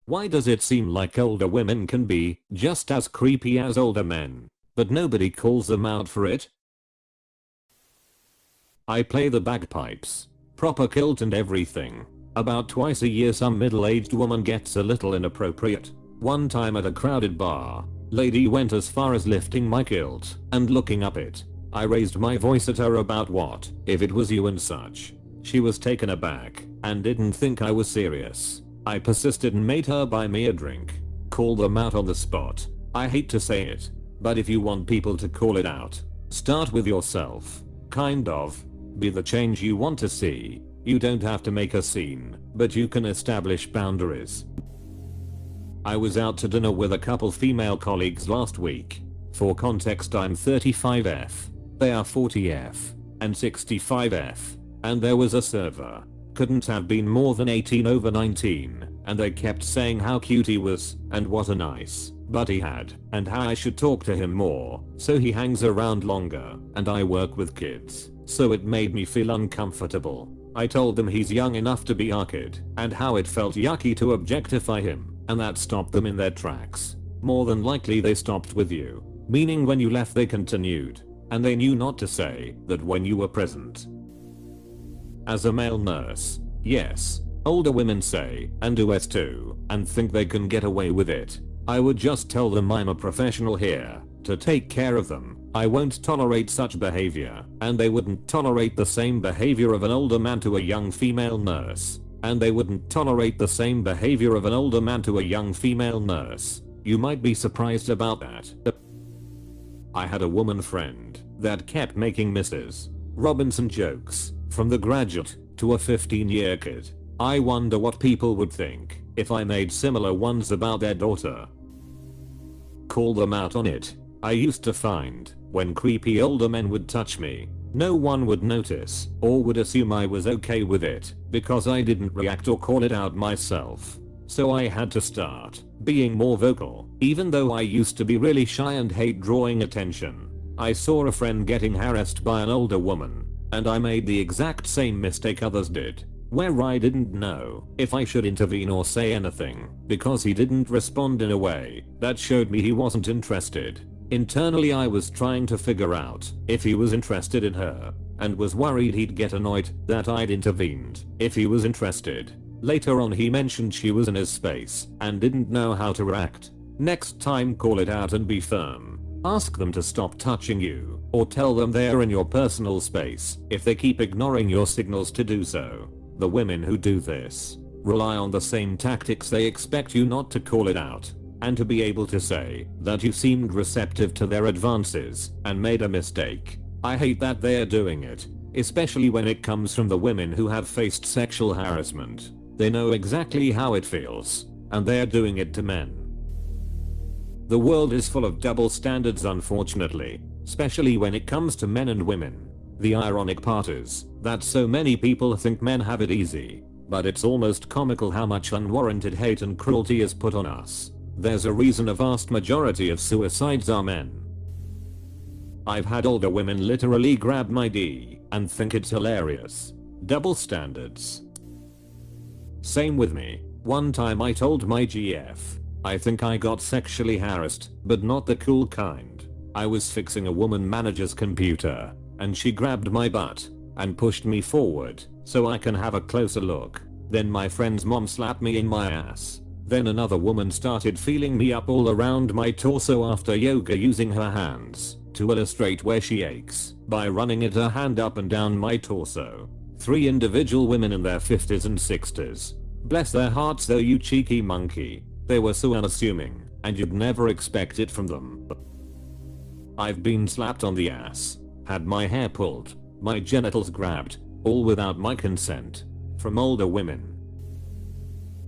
Why does it seem like older women can be just as creepy as older men, but nobody calls them out for it? I play the bagpipes. Proper kilt and everything. About twice a year some middle-aged woman gets a little inappropriate. One time at a crowded bar, lady went as far as lifting my kilt and looking up it. I raised my voice at her about what if it was you and such. She was taken aback and didn't think I was serious. I persisted and made her buy me a drink. Call them out on the spot. I hate to say it, but if you want people to call it out, start with yourself. Kind of. Be the change you want to see. You don't have to make a scene, but you can establish boundaries. I was out to dinner with a couple female colleagues last week. For context, I'm 35F. They are 40F and 65F. And there was a server. Couldn't have been more than 18 over 19, and they kept saying how cute he was and what a nice butt he had and how I should talk to him more so he hangs around longer, and I work with kids, so it made me feel uncomfortable. I told them he's young enough to be our kid and how it felt yucky to objectify him, and that stopped them in their tracks. More than likely they stopped with you, meaning when you left they continued, and they knew not to say that when you were present. As a male nurse, yes, older women say and do it too and think they can get away with it. I would just tell them I'm a professional here to take care of them. I won't tolerate such behavior, and they wouldn't tolerate the same behavior of an older man to a young female nurse, and they wouldn't tolerate the same behavior of an older man to a young female nurse. You might be surprised about that. I had a woman friend that kept making Mrs. Robinson jokes, from the graduate to a 15-year kid. I wonder what people would think if I made similar ones about their daughter. Call them out on it. I used to find when creepy older men would touch me, no one would notice or would assume I was okay with it because I didn't react or call it out myself. So I had to start being more vocal, even though I used to be really shy and hate drawing attention. I saw a friend getting harassed by an older woman, and I made the exact same mistake others did, where I didn't know if I should intervene or say anything because he didn't respond in a way that showed me he wasn't interested. Internally I was trying to figure out if he was interested in her and was worried he'd get annoyed that I'd intervened if he was interested. Later on he mentioned she was in his space and didn't know how to react. Next time call it out and be firm. Ask them to stop touching you or tell them they're in your personal space if they keep ignoring your signals to do so. The women who do this rely on the same tactics. They expect you not to call it out and to be able to say that you seemed receptive to their advances and made a mistake. I hate that they're doing it, especially when it comes from the women who have faced sexual harassment. They know exactly how it feels, and they're doing it to men. The world is full of double standards, unfortunately, especially when it comes to men and women. The ironic part is that so many people think men have it easy, but it's almost comical how much unwarranted hate and cruelty is put on us. There's a reason a vast majority of suicides are men. I've had older women literally grab my D and think it's hilarious. Double standards. Same with me. One time I told my GF, I think I got sexually harassed, but not the cool kind. I was fixing a woman manager's computer, and she grabbed my butt and pushed me forward so I can have a closer look. Then my friend's mom slapped me in my ass. Then another woman started feeling me up all around my torso after yoga, using her hands to illustrate where she aches by running her hand up and down my torso. 3 individual women in their 50s and 60s. Bless their hearts though, you cheeky monkey. They were so unassuming, and you'd never expect it from them. I've been slapped on the ass, had my hair pulled, my genitals grabbed, all without my consent, from older women.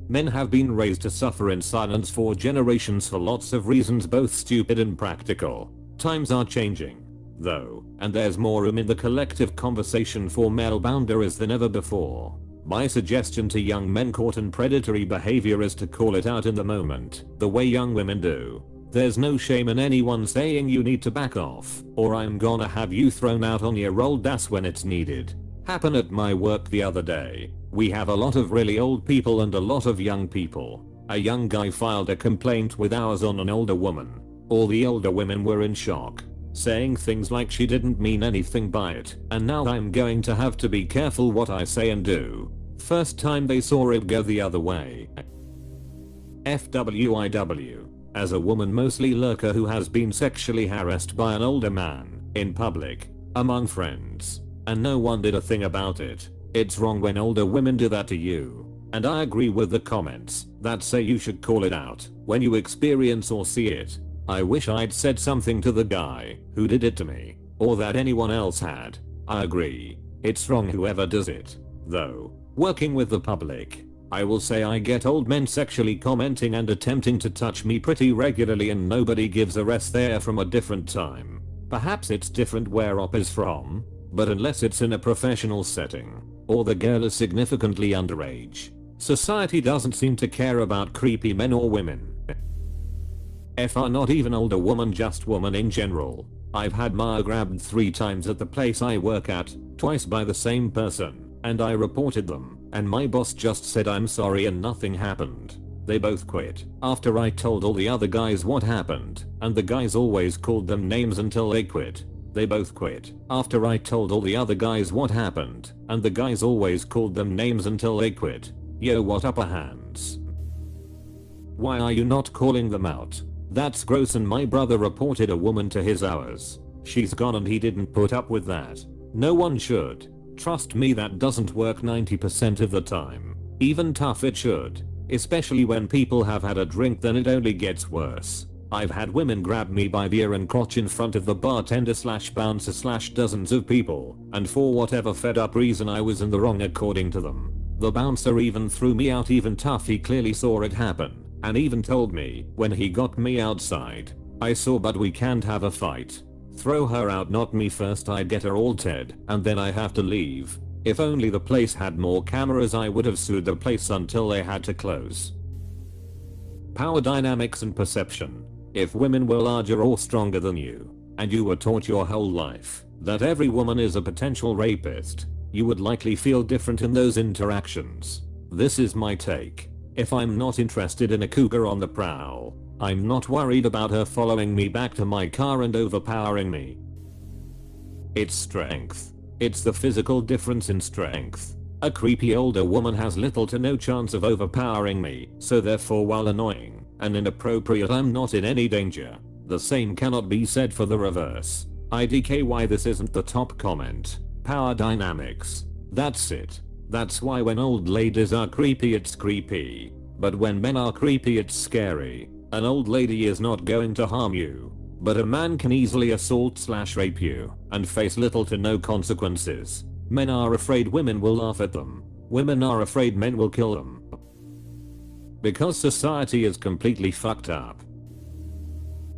Men have been raised to suffer in silence for generations for lots of reasons, both stupid and practical. Times are changing, though, and there's more room in the collective conversation for male boundaries than ever before. My suggestion to young men caught in predatory behavior is to call it out in the moment, the way young women do. There's no shame in anyone saying you need to back off, or I'm gonna have you thrown out on your old ass when it's needed. Happened at my work the other day. We have a lot of really old people and a lot of young people. A young guy filed a complaint with ours on an older woman. All the older women were in shock, saying things like she didn't mean anything by it, and now I'm going to have to be careful what I say and do. First time they saw it go the other way. FWIW. As a woman, mostly lurker who has been sexually harassed by an older man, in public, among friends, and no one did a thing about it. It's wrong when older women do that to you. And I agree with the comments that say you should call it out when you experience or see it. I wish I'd said something to the guy who did it to me, or that anyone else had. I agree. It's wrong whoever does it. Though, working with the public, I will say I get old men sexually commenting and attempting to touch me pretty regularly, and nobody gives a rest. They're from a different time. Perhaps it's different where op is from, but unless it's in a professional setting, or the girl is significantly underage, society doesn't seem to care about creepy men or women. FR not even older woman, just woman in general. I've had my grabbed 3 times at the place I work at, twice by the same person, and I reported them, and my boss just said I'm sorry and nothing happened. They both quit after I told all the other guys what happened, and the guys always called them names until they quit. They both quit after I told all the other guys what happened, and the guys always called them names until they quit. Yo, what upper hands? Why are you not calling them out? That's gross. And my brother reported a woman to his hours. She's gone and he didn't put up with that. No one should. Trust me, that doesn't work 90% of the time. Even tough it should. Especially when people have had a drink, then it only gets worse. I've had women grab me by the ear and crotch in front of the bartender / bouncer / dozens of people, and for whatever fed up reason I was in the wrong according to them. The bouncer even threw me out. Even tough, he clearly saw it happen, and even told me when he got me outside. I saw, but we can't have a fight. Throw her out, not me. First I get her all dead, and then I have to leave. If only the place had more cameras, I would have sued the place until they had to close. Power dynamics and perception. If women were larger or stronger than you, and you were taught your whole life that every woman is a potential rapist, you would likely feel different in those interactions. This is my take. If I'm not interested in a cougar on the prowl, I'm not worried about her following me back to my car and overpowering me. It's strength. It's the physical difference in strength. A creepy older woman has little to no chance of overpowering me, so therefore, while annoying and inappropriate, I'm not in any danger. The same cannot be said for the reverse. IDK, why this isn't the top comment. Power dynamics. That's it. That's why when old ladies are creepy, it's creepy. But when men are creepy, it's scary. An old lady is not going to harm you, but a man can easily assault / rape you and face little to no consequences. Men are afraid women will laugh at them. Women are afraid men will kill them. Because society is completely fucked up.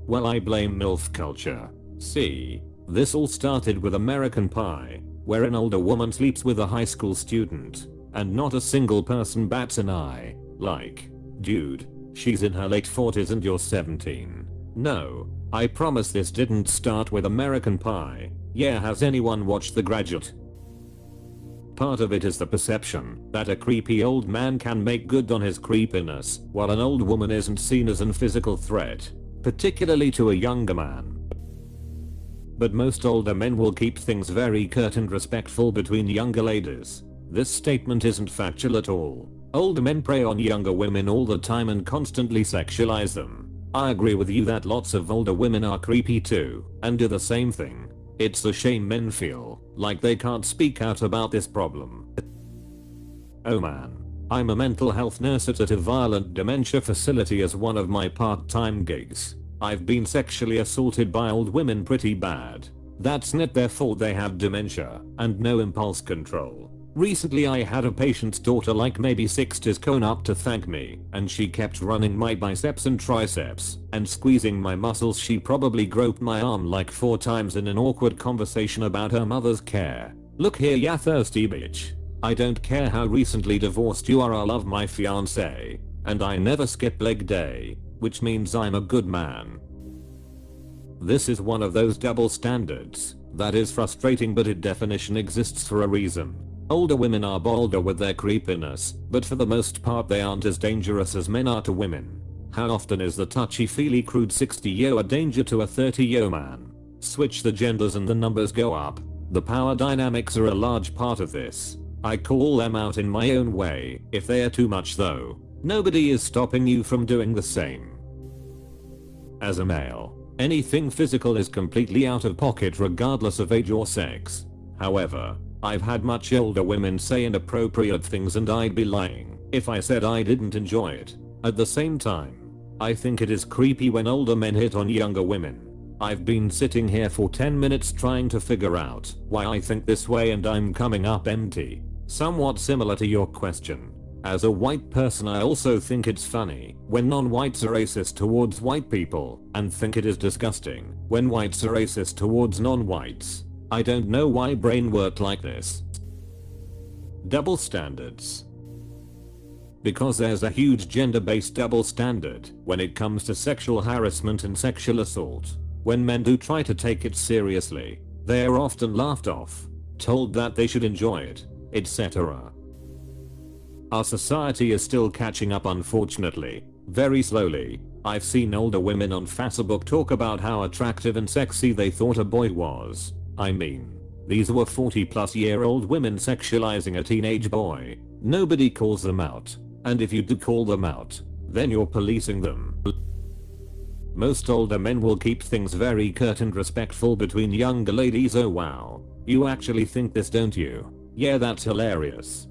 Well, I blame MILF culture. See, this all started with American Pie, where an older woman sleeps with a high school student, and not a single person bats an eye. Like, dude, she's in her late 40s and you're 17. No, I promise this didn't start with American Pie. Yeah, has anyone watched The Graduate? Part of it is the perception that a creepy old man can make good on his creepiness, while an old woman isn't seen as a physical threat, particularly to a younger man. But most older men will keep things very curt and respectful between younger ladies. This statement isn't factual at all. Older men prey on younger women all the time and constantly sexualize them. I agree with you that lots of older women are creepy too, and do the same thing. It's a shame men feel like they can't speak out about this problem. Oh man. I'm a mental health nurse at a violent dementia facility as one of my part-time gigs. I've been sexually assaulted by old women pretty bad. That's not their fault, they have dementia and no impulse control. Recently I had a patient's daughter, like maybe 60s, cone up to thank me, and she kept running my biceps and triceps and squeezing my muscles. She probably groped my arm like 4 times in an awkward conversation about her mother's care. Look here, ya thirsty bitch. I don't care how recently divorced you are, I love my fiance, and I never skip leg day, which means I'm a good man. This is one of those double standards that is frustrating, but its definition exists for a reason. Older women are bolder with their creepiness, but for the most part they aren't as dangerous as men are to women. How often is the touchy-feely crude 60-yo a danger to a 30-yo man? Switch the genders and the numbers go up. The power dynamics are a large part of this. I call them out in my own way. If they are too much though, nobody is stopping you from doing the same. As a male, anything physical is completely out of pocket regardless of age or sex. However, I've had much older women say inappropriate things and I'd be lying if I said I didn't enjoy it. At the same time, I think it is creepy when older men hit on younger women. I've been sitting here for 10 minutes trying to figure out why I think this way and I'm coming up empty. Somewhat similar to your question. As a white person I also think it's funny when non-whites are racist towards white people and think it is disgusting when whites are racist towards non-whites. I don't know why brain worked like this. Double standards. Because there's a huge gender-based double standard when it comes to sexual harassment and sexual assault. When men do try to take it seriously, they are often laughed off, told that they should enjoy it, etc. Our society is still catching up, unfortunately, very slowly. I've seen older women on Facebook talk about how attractive and sexy they thought a boy was. I mean, these were 40-plus-year-old women sexualizing a teenage boy. Nobody calls them out, and if you do call them out, then you're policing them. Most older men will keep things very curt and respectful between younger ladies. Oh wow, you actually think this, don't you? Yeah, that's hilarious.